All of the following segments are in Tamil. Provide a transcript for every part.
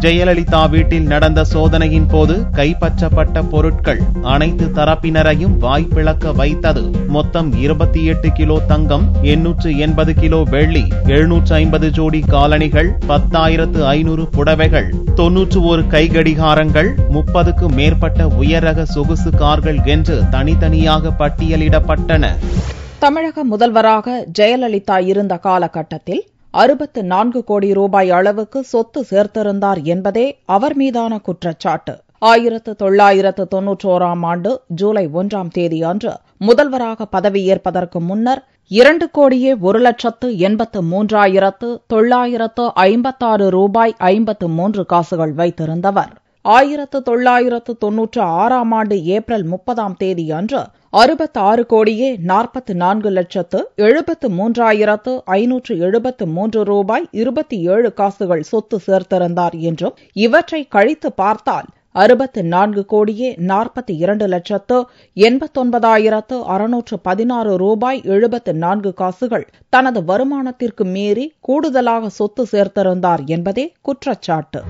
ஜெயலலிதா வீட்டில் நடந்த சோதனையின் போது கைப்பற்றப்பட்ட பொருட்கள் அனைத்து தரப்பினரையும் வாய்ப்பிளக்க வைத்தது. மொத்தம் 28 கிலோ தங்கம், 880 கிலோ வெள்ளி, 750 ஜோடி காலணிகள், 10,500 புடவைகள், 91 கைகடிகாரங்கள், 30க்கும் மேற்பட்ட உயர்ரக சொகுசு கார்கள் என்று தனித்தனியாக பட்டியலிடப்பட்டன. தமிழக முதல்வராக ஜெயலலிதா இருந்த காலகட்டத்தில் 64 கோடி ரூபாய் அளவுக்கு சொத்து சேர்த்திருந்தார் என்பதே அவர் மீதான குற்றச்சாட்டு. 1991ஆம் ஆண்டு ஜூலை 1ஆம் தேதி அன்று முதல்வராக பதவியேற்பதற்கு முன்னர் 2,83,956 ரூபாய் 53 காசுகள் வைத்திருந்தவர். 1996ஆம் ஆண்டு ஏப்ரல் 30ஆம் தேதி அன்று 66,74,73,573 ரூபாய் 27 காசுகள் சொத்து சேர்த்திருந்தார் என்றும், இவற்றை கழித்து பார்த்தால் 64,42,89,616 ரூபாய் 74 காசுகள் தனது வருமானத்திற்கு மீறி கூடுதலாக சொத்து சேர்த்திருந்தார் என்பதே குற்றச்சாட்டு.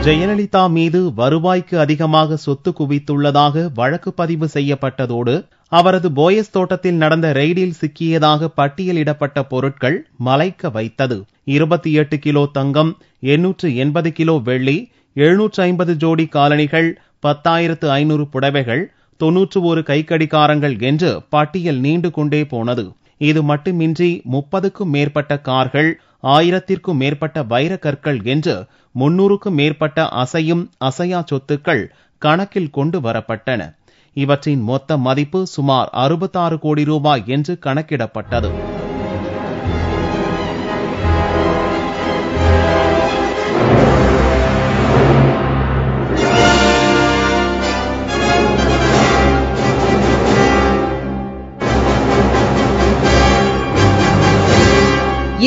ஜெயலலிதா மீது வருவாய்க்கு அதிகமாக சொத்து குவித்துள்ளதாக வழக்கு பதிவு செய்யப்பட்டதோடு, அவரது போயஸ் தோட்டத்தில் நடந்த ரெய்டில் சிக்கியதாக பட்டியலிடப்பட்ட பொருட்கள் மலைக்க வைத்தது. 28 கிலோ தங்கம், 880 கிலோ வெள்ளி, 750 ஜோடி காலணிகள், 10,500 புடவைகள், 91 கைக்கடிகாரங்கள் என்று பட்டியல் நீண்டு கொண்டே போனது. இது மட்டுமின்றி 30க்கும் மேற்பட்ட கார்கள், 1000க்கும் மேற்பட்ட வைரக்கற்கள் என்று 300க்கும் மேற்பட்ட அசையும் அசையா சொத்துக்கள் கணக்கில் கொண்டு வரப்பட்டன. இவற்றின் மொத்த மதிப்பு சுமார் 66 கோடி ரூபாய் என்று கணக்கிடப்பட்டது.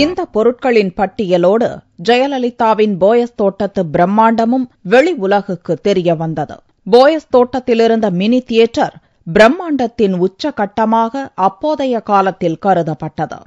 இந்த பொருட்களின் பட்டியலோடு ஜெயலலிதாவின் போயஸ் தோட்டத்து பிரம்மாண்டமும் வெளி உலகுக்கு தெரிய வந்தது. போயஸ் தோட்டத்திலிருந்த மினி தியேட்டர் பிரம்மாண்டத்தின் உச்சகட்டமாக அப்போதைய காலத்தில் கருதப்பட்டது.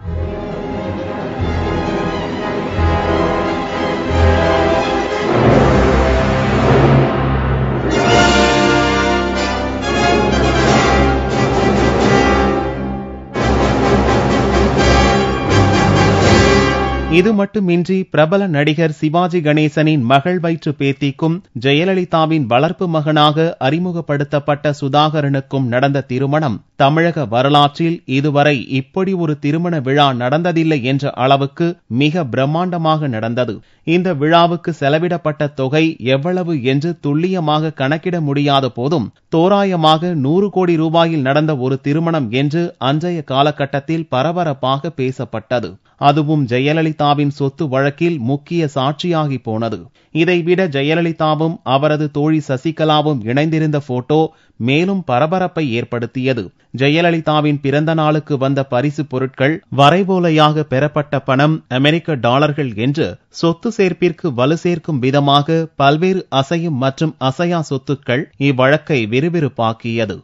இது மட்டுமின்றி பிரபல நடிகர் சிவாஜி கணேசனின் மகள் வயிற்று பேத்திக்கும் ஜெயலலிதாவின் வளர்ப்பு மகனாக அறிமுகப்படுத்தப்பட்ட சுதாகரனுக்கும் நடந்த திருமணம் தமிழக வரலாற்றில் இதுவரை இப்படி ஒரு திருமண விழா நடந்ததில்லை என்ற அளவுக்கு மிக பிரம்மாண்டமாக நடந்தது. இந்த விழாவுக்கு செலவிடப்பட்ட தொகை எவ்வளவு என்று துல்லியமாக கணக்கிட முடியாத போதும் தோராயமாக 100 கோடி ரூபாயில் நடந்த ஒரு திருமணம் என்று அன்றைய காலகட்டத்தில் பரபரப்பாக பேசப்பட்டது. அதுவும் ஜெயலலிதாவின் சொத்து வழக்கில் முக்கிய சாட்சியாகி போனது. இதைவிட ஜெயலலிதாவும் அவரது தோழி சசிகலாவும் இணைந்திருந்த போட்டோ மேலும் பரபரப்பை ஏற்படுத்தியது. ஜெயலலிதாவின் பிறந்த நாளுக்கு வந்த பரிசு பொருட்கள், வரைவோலையாக பெறப்பட்ட பணம், அமெரிக்க டாலர்கள் என்று சொத்து சேர்ப்பிற்கு வலு சேர்க்கும் விதமாக பல்வேறு அசையும் மற்றும் அசையா சொத்துக்கள் இவ்வழக்கை விறுவிறுப்பாக்கியது.